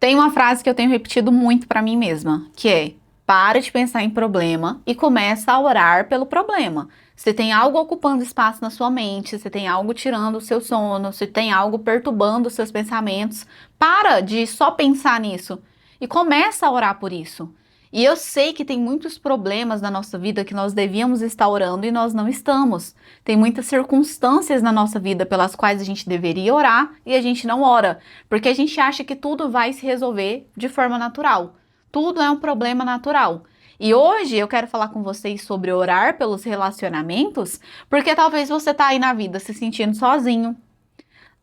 Tem uma frase que eu tenho repetido muito pra mim mesma, que é: para de pensar em problema e começa a orar pelo problema. Se tem algo ocupando espaço na sua mente, se tem algo tirando o seu sono, se tem algo perturbando os seus pensamentos, para de só pensar nisso e começa a orar por isso. E eu sei que tem muitos problemas na nossa vida que nós devíamos estar orando e nós não estamos. Tem muitas circunstâncias na nossa vida pelas quais a gente deveria orar e a gente não ora, porque a gente acha que tudo vai se resolver de forma natural. Tudo é um problema natural. E hoje eu quero falar com vocês sobre orar pelos relacionamentos, porque talvez você tá aí na vida se sentindo sozinho,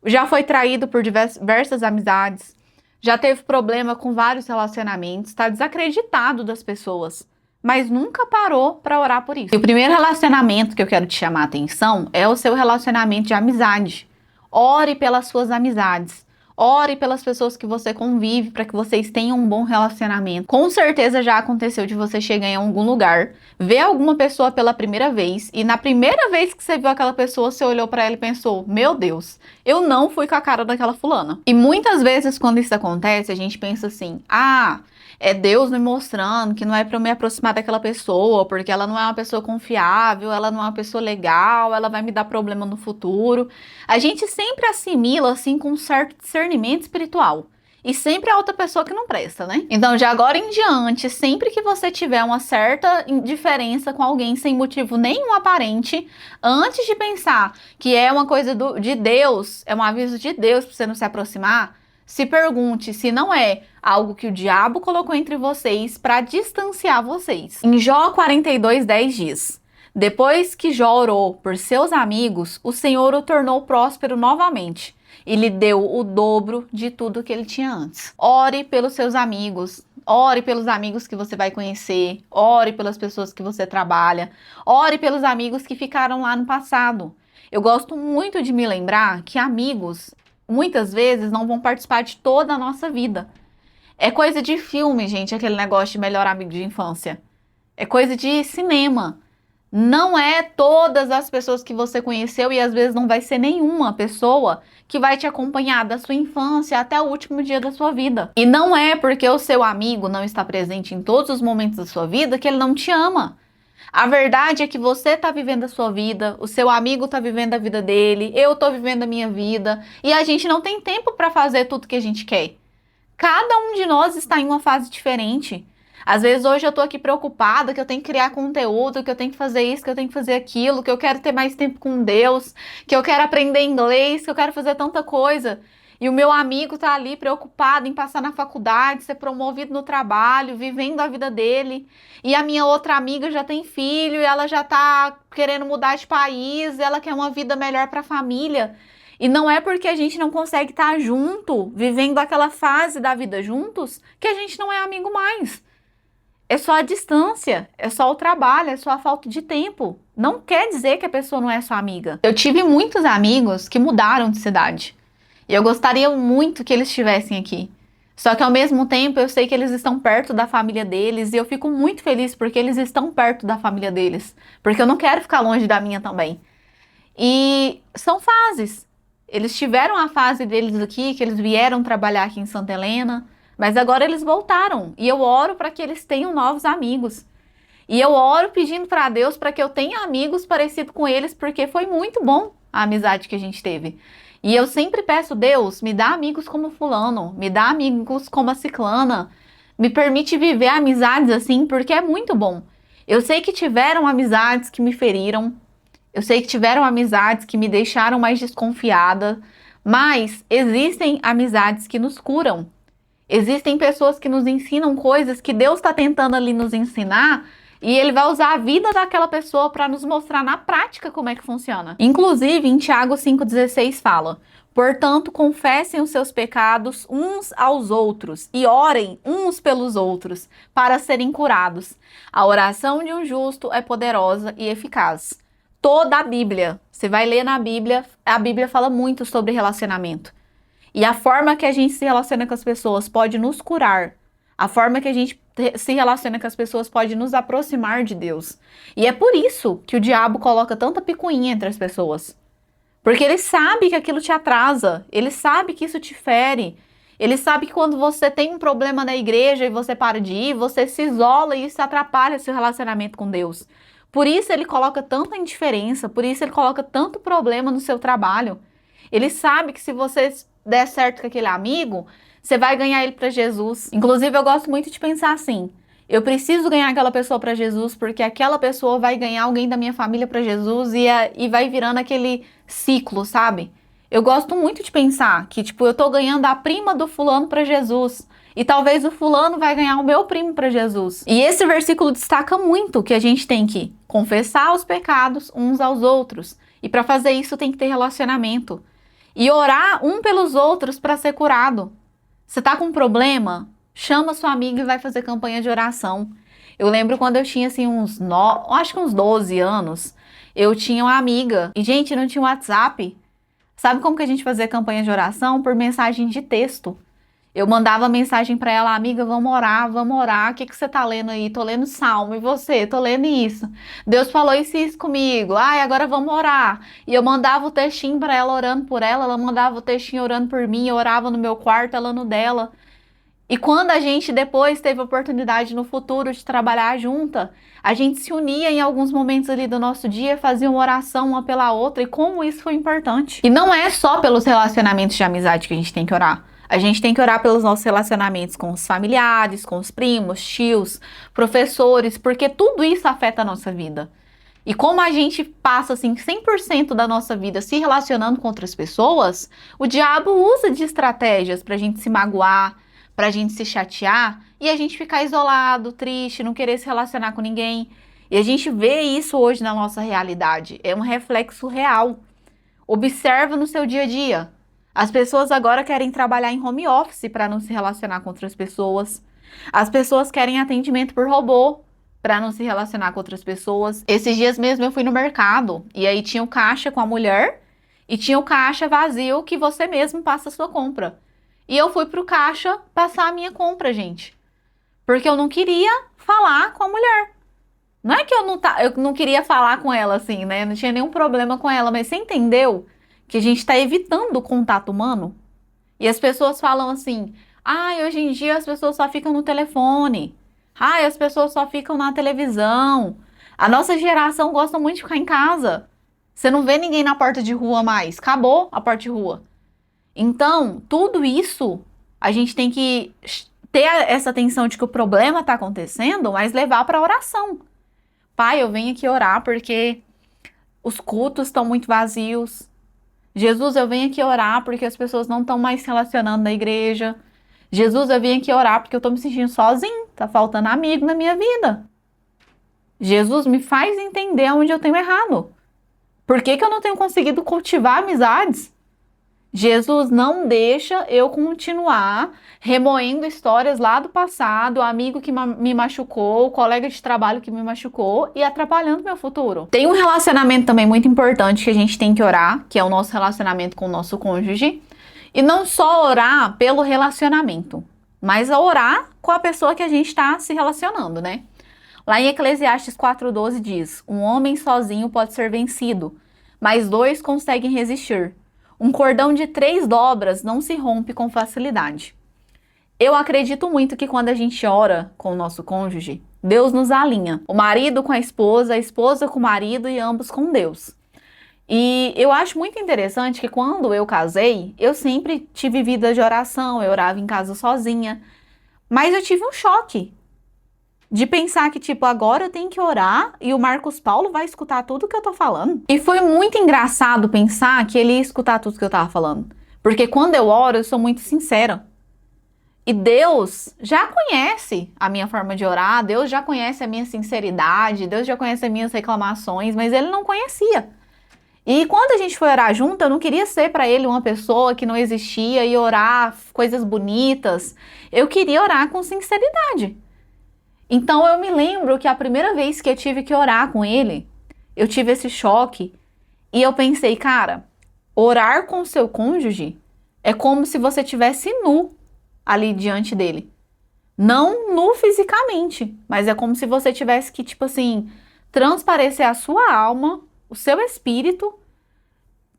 já foi traído por diversas amizades, já teve problema com vários relacionamentos, está desacreditado das pessoas, mas nunca parou para orar por isso. E o primeiro relacionamento que eu quero te chamar a atenção é o seu relacionamento de amizade. Ore pelas suas amizades. Ore pelas pessoas que você convive para que vocês tenham um bom relacionamento. Com certeza já aconteceu de você chegar em algum lugar, ver alguma pessoa pela primeira vez e na primeira vez que você viu aquela pessoa, você olhou para ela e pensou: meu Deus, eu não fui com a cara daquela fulana. E muitas vezes quando isso acontece, a gente pensa assim: ah, é Deus me mostrando que não é para eu me aproximar daquela pessoa, porque ela não é uma pessoa confiável, ela não é uma pessoa legal, ela vai me dar problema no futuro. A gente sempre assimila assim com um certo discernimento espiritual. E sempre é outra pessoa que não presta, né? Então, de agora em diante, sempre que você tiver uma certa indiferença com alguém sem motivo nenhum aparente, antes de pensar que é uma coisa de Deus, é um aviso de Deus para você não se aproximar, se pergunte se não é algo que o diabo colocou entre vocês para distanciar vocês. Em Jó 42:10 diz: depois que Jó orou por seus amigos, o Senhor o tornou próspero novamente e lhe deu o dobro de tudo que ele tinha antes. Ore pelos seus amigos. Ore pelos amigos que você vai conhecer. Ore pelas pessoas que você trabalha. Ore pelos amigos que ficaram lá no passado. Eu gosto muito de me lembrar que amigos muitas vezes não vão participar de toda a nossa vida. É coisa de filme, gente, aquele negócio de melhor amigo de infância. É coisa de cinema. Não é todas as pessoas que você conheceu e às vezes não vai ser nenhuma pessoa que vai te acompanhar da sua infância até o último dia da sua vida. E não é porque o seu amigo não está presente em todos os momentos da sua vida que ele não te ama. A verdade é que você está vivendo a sua vida, o seu amigo está vivendo a vida dele, eu estou vivendo a minha vida e a gente não tem tempo para fazer tudo que a gente quer. Cada um de nós está em uma fase diferente. Às vezes hoje eu tô aqui preocupada que eu tenho que criar conteúdo, que eu tenho que fazer isso, que eu tenho que fazer aquilo, que eu quero ter mais tempo com Deus, que eu quero aprender inglês, que eu quero fazer tanta coisa. E o meu amigo tá ali preocupado em passar na faculdade, ser promovido no trabalho, vivendo a vida dele. E a minha outra amiga já tem filho e ela já tá querendo mudar de país, ela quer uma vida melhor para a família. E não é porque a gente não consegue estar junto, vivendo aquela fase da vida juntos, que a gente não é amigo mais. É só a distância, é só o trabalho, é só a falta de tempo. Não quer dizer que a pessoa não é sua amiga. Eu tive muitos amigos que mudaram de cidade. E eu gostaria muito que eles estivessem aqui. Só que ao mesmo tempo eu sei que eles estão perto da família deles e eu fico muito feliz porque eles estão perto da família deles. Porque eu não quero ficar longe da minha também. E são fases. Eles tiveram a fase deles aqui, que eles vieram trabalhar aqui em Santa Helena. Mas agora eles voltaram e eu oro para que eles tenham novos amigos. E eu oro pedindo para Deus para que eu tenha amigos parecidos com eles, porque foi muito bom a amizade que a gente teve. E eu sempre peço: Deus, me dá amigos como fulano, me dá amigos como a ciclana, me permite viver amizades assim, porque é muito bom. Eu sei que tiveram amizades que me feriram, eu sei que tiveram amizades que me deixaram mais desconfiada, mas existem amizades que nos curam. Existem pessoas que nos ensinam coisas que Deus está tentando ali nos ensinar e Ele vai usar a vida daquela pessoa para nos mostrar na prática como é que funciona. Inclusive, em Tiago 5,16 fala: portanto, confessem os seus pecados uns aos outros e orem uns pelos outros para serem curados. A oração de um justo é poderosa e eficaz. Toda a Bíblia, você vai ler na Bíblia, a Bíblia fala muito sobre relacionamento. E a forma que a gente se relaciona com as pessoas pode nos curar. A forma que a gente se relaciona com as pessoas pode nos aproximar de Deus. E é por isso que o diabo coloca tanta picuinha entre as pessoas. Porque ele sabe que aquilo te atrasa, ele sabe que isso te fere. Ele sabe que quando você tem um problema na igreja e você para de ir, você se isola e isso atrapalha seu relacionamento com Deus. Por isso ele coloca tanta indiferença, por isso ele coloca tanto problema no seu trabalho. Ele sabe que se você der certo com aquele amigo, você vai ganhar ele para Jesus. Inclusive, eu gosto muito de pensar assim: eu preciso ganhar aquela pessoa para Jesus, porque aquela pessoa vai ganhar alguém da minha família para Jesus e vai virando aquele ciclo, sabe? Eu gosto muito de pensar que, tipo, eu tô ganhando a prima do fulano para Jesus. E talvez o fulano vai ganhar o meu primo para Jesus. E esse versículo destaca muito que a gente tem que confessar os pecados uns aos outros. E para fazer isso tem que ter relacionamento. E orar um pelos outros para ser curado. Você tá com um problema? Chama sua amiga e vai fazer campanha de oração. Eu lembro quando eu tinha assim acho que uns 12 anos, eu tinha uma amiga e, gente, não tinha WhatsApp. Sabe como que a gente fazia campanha de oração? Por mensagem de texto. Eu mandava mensagem pra ela: amiga, vamos orar, vamos orar. O que você tá lendo aí? Tô lendo Salmo. E você? Tô lendo isso. Deus falou isso e isso comigo. Ai, agora vamos orar. E eu mandava o textinho pra ela orando por ela. Ela mandava o textinho orando por mim. Eu orava no meu quarto, ela no dela. E quando a gente depois teve a oportunidade no futuro de trabalhar junta, a gente se unia em alguns momentos ali do nosso dia, fazia uma oração uma pela outra, e como isso foi importante. E não é só pelos relacionamentos de amizade que a gente tem que orar. A gente tem que orar pelos nossos relacionamentos com os familiares, com os primos, tios, professores, porque tudo isso afeta a nossa vida. E como a gente passa assim 100% da nossa vida se relacionando com outras pessoas, o diabo usa de estratégias pra gente se magoar, pra gente se chatear e a gente ficar isolado, triste, não querer se relacionar com ninguém. E a gente vê isso hoje na nossa realidade. É um reflexo real. Observa no seu dia a dia. As pessoas agora querem trabalhar em home office para não se relacionar com outras pessoas. As pessoas querem atendimento por robô para não se relacionar com outras pessoas. Esses dias mesmo eu fui no mercado e aí tinha o caixa com a mulher e tinha o caixa vazio que você mesmo passa a sua compra. E eu fui pro caixa passar a minha compra, gente. Porque eu não queria falar com a mulher. Não é que eu não queria falar com ela assim, né? Não tinha nenhum problema com ela, mas você entendeu que a gente está evitando o contato humano? E as pessoas falam assim: ai, hoje em dia as pessoas só ficam no telefone. Ai, as pessoas só ficam na televisão. A nossa geração gosta muito de ficar em casa. Você não vê ninguém na porta de rua mais. Acabou a porta de rua. Então, tudo isso, a gente tem que ter essa atenção de que o problema está acontecendo, mas levar para oração. Pai, eu venho aqui orar porque os cultos estão muito vazios. Jesus, eu venho aqui orar porque as pessoas não estão mais se relacionando na igreja. Jesus, eu venho aqui orar porque eu estou me sentindo sozinho, tá faltando amigo na minha vida. Jesus, me faz entender onde eu tenho errado. Por que eu não tenho conseguido cultivar amizades? Jesus, não deixa eu continuar remoendo histórias lá do passado, o amigo que me machucou, o colega de trabalho que me machucou e atrapalhando meu futuro. Tem um relacionamento também muito importante que a gente tem que orar, que é o nosso relacionamento com o nosso cônjuge. E não só orar pelo relacionamento, mas orar com a pessoa que a gente está se relacionando, né? Lá em Eclesiastes 4:12 diz: um homem sozinho pode ser vencido, mas dois conseguem resistir. Um cordão de 3 dobras não se rompe com facilidade. Eu acredito muito que quando a gente ora com o nosso cônjuge, Deus nos alinha. O marido com a esposa com o marido e ambos com Deus. E eu acho muito interessante que quando eu casei, eu sempre tive vida de oração, eu orava em casa sozinha. Mas eu tive um choque de pensar que, tipo, agora eu tenho que orar e o Marcos Paulo vai escutar tudo que eu tô falando. E foi muito engraçado pensar que ele ia escutar tudo que eu tava falando. Porque quando eu oro, eu sou muito sincera. E Deus já conhece a minha forma de orar, Deus já conhece a minha sinceridade, Deus já conhece as minhas reclamações, mas ele não conhecia. E quando a gente foi orar junto, eu não queria ser para ele uma pessoa que não existia e orar coisas bonitas. Eu queria orar com sinceridade. Então eu me lembro que a primeira vez que eu tive que orar com ele, eu tive esse choque e eu pensei, cara, orar com o seu cônjuge é como se você estivesse nu ali diante dele. Não nu fisicamente, mas é como se você tivesse que, tipo assim, transparecer a sua alma, o seu espírito,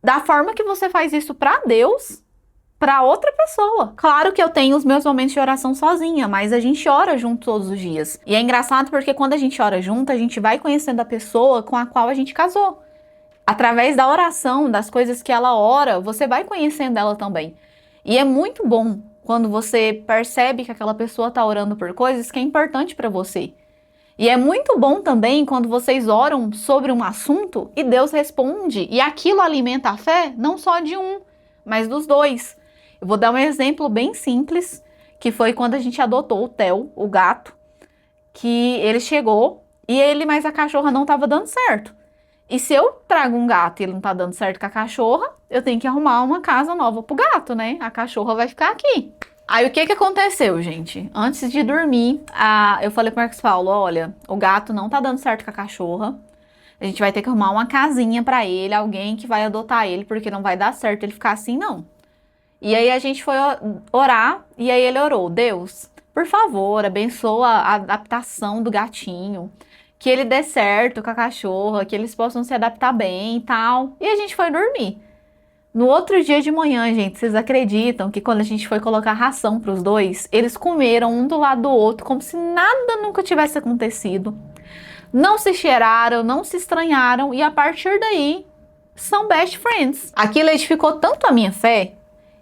da forma que você faz isso para Deus, para outra pessoa. Claro que eu tenho os meus momentos de oração sozinha, mas a gente ora junto todos os dias. E é engraçado porque quando a gente ora junto, a gente vai conhecendo a pessoa com a qual a gente casou. Através da oração, das coisas que ela ora, você vai conhecendo ela também. E é muito bom quando você percebe que aquela pessoa está orando por coisas que é importante para você. E é muito bom também quando vocês oram sobre um assunto e Deus responde. E aquilo alimenta a fé não só de um, mas dos dois. Eu vou dar um exemplo bem simples, que foi quando a gente adotou o Theo, o gato, que ele chegou e ele, mas a cachorra não estava dando certo. E se eu trago um gato e ele não tá dando certo com a cachorra, eu tenho que arrumar uma casa nova pro gato, né? A cachorra vai ficar aqui. Aí o que que aconteceu, gente? Antes de dormir, eu falei pro Marcos Paulo, olha, o gato não tá dando certo com a cachorra. A gente vai ter que arrumar uma casinha pra ele, alguém que vai adotar ele, porque não vai dar certo ele ficar assim, não. E aí a gente foi orar, e aí ele orou, Deus, por favor, abençoa a adaptação do gatinho, que ele dê certo com a cachorra, que eles possam se adaptar bem e tal. E a gente foi dormir. No outro dia de manhã, gente, vocês acreditam que quando a gente foi colocar ração para os dois, eles comeram um do lado do outro como se nada nunca tivesse acontecido. Não se cheiraram, não se estranharam e a partir daí são best friends. Aquilo edificou tanto a minha fé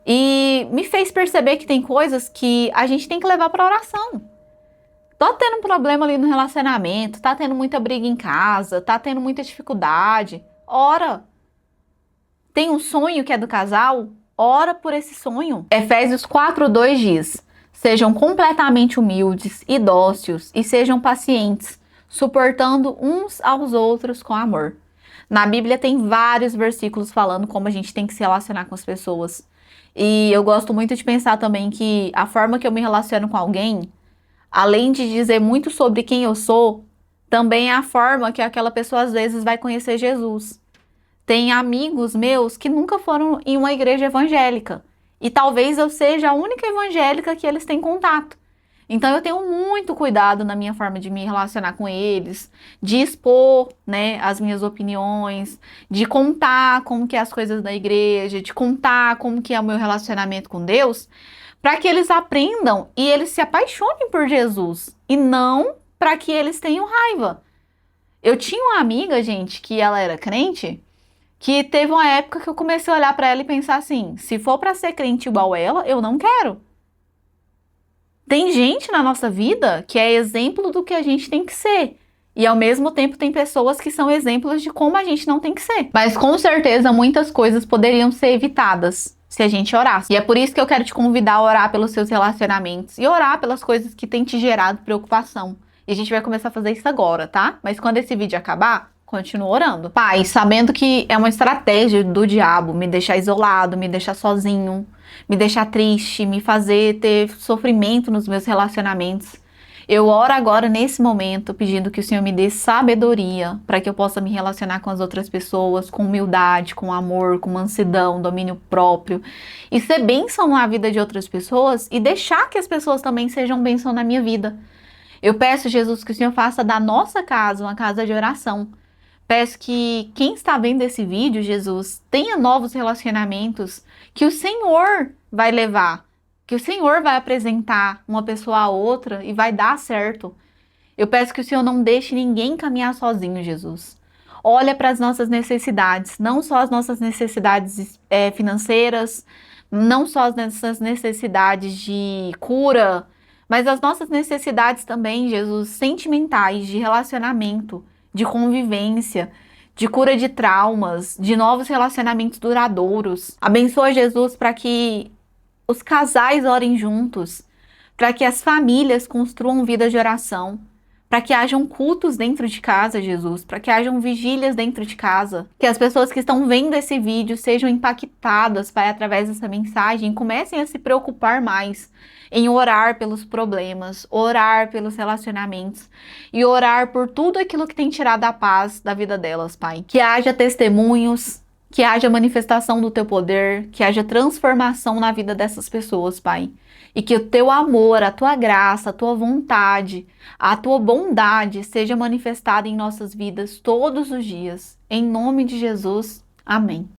e me fez perceber que tem coisas que a gente tem que levar para oração. Tô tendo um problema ali no relacionamento, tá tendo muita briga em casa, tá tendo muita dificuldade. Ora. Tem um sonho que é do casal? Ora por esse sonho. Efésios 4:2 diz: sejam completamente humildes e dóceis e sejam pacientes, suportando uns aos outros com amor. Na Bíblia tem vários versículos falando como a gente tem que se relacionar com as pessoas. E eu gosto muito de pensar também que a forma que eu me relaciono com alguém, além de dizer muito sobre quem eu sou, também é a forma que aquela pessoa às vezes vai conhecer Jesus. Tem amigos meus que nunca foram em uma igreja evangélica. E talvez eu seja a única evangélica que eles têm contato. Então eu tenho muito cuidado na minha forma de me relacionar com eles, de expor, né, as minhas opiniões, de contar como que é as coisas da igreja, de contar como que é o meu relacionamento com Deus, para que eles aprendam e eles se apaixonem por Jesus e não para que eles tenham raiva. Eu tinha uma amiga, gente, que ela era crente, que teve uma época que eu comecei a olhar para ela e pensar assim, se for para ser crente igual ela, eu não quero. Tem gente na nossa vida que é exemplo do que a gente tem que ser. E ao mesmo tempo tem pessoas que são exemplos de como a gente não tem que ser. Mas com certeza muitas coisas poderiam ser evitadas se a gente orasse. E é por isso que eu quero te convidar a orar pelos seus relacionamentos e orar pelas coisas que têm te gerado preocupação. E a gente vai começar a fazer isso agora, tá? Mas quando esse vídeo acabar, continua orando. Pai, sabendo que é uma estratégia do diabo me deixar isolado, me deixar sozinho, me deixar triste, me fazer ter sofrimento nos meus relacionamentos. Eu oro agora nesse momento pedindo que o Senhor me dê sabedoria para que eu possa me relacionar com as outras pessoas com humildade, com amor, com mansidão, domínio próprio e ser bênção na vida de outras pessoas e deixar que as pessoas também sejam bênção na minha vida. Eu peço, Jesus, que o Senhor faça da nossa casa uma casa de oração. Peço que quem está vendo esse vídeo, Jesus, tenha novos relacionamentos que o Senhor vai levar, que o Senhor vai apresentar uma pessoa a outra e vai dar certo. Eu peço que o Senhor não deixe ninguém caminhar sozinho, Jesus. Olha para as nossas necessidades, não só as nossas necessidades financeiras, não só as nossas necessidades de cura, mas as nossas necessidades também, Jesus, sentimentais, de relacionamento, de convivência, de cura de traumas, de novos relacionamentos duradouros. Abençoa, Jesus, para que os casais orem juntos, para que as famílias construam vidas de oração, para que hajam cultos dentro de casa, Jesus, para que hajam vigílias dentro de casa, que as pessoas que estão vendo esse vídeo sejam impactadas, Pai, através dessa mensagem, e comecem a se preocupar mais em orar pelos problemas, orar pelos relacionamentos e orar por tudo aquilo que tem tirado a paz da vida delas, Pai. Que haja testemunhos, que haja manifestação do Teu poder, que haja transformação na vida dessas pessoas, Pai. E que o Teu amor, a Tua graça, a Tua vontade, a Tua bondade seja manifestada em nossas vidas todos os dias. Em nome de Jesus, amém.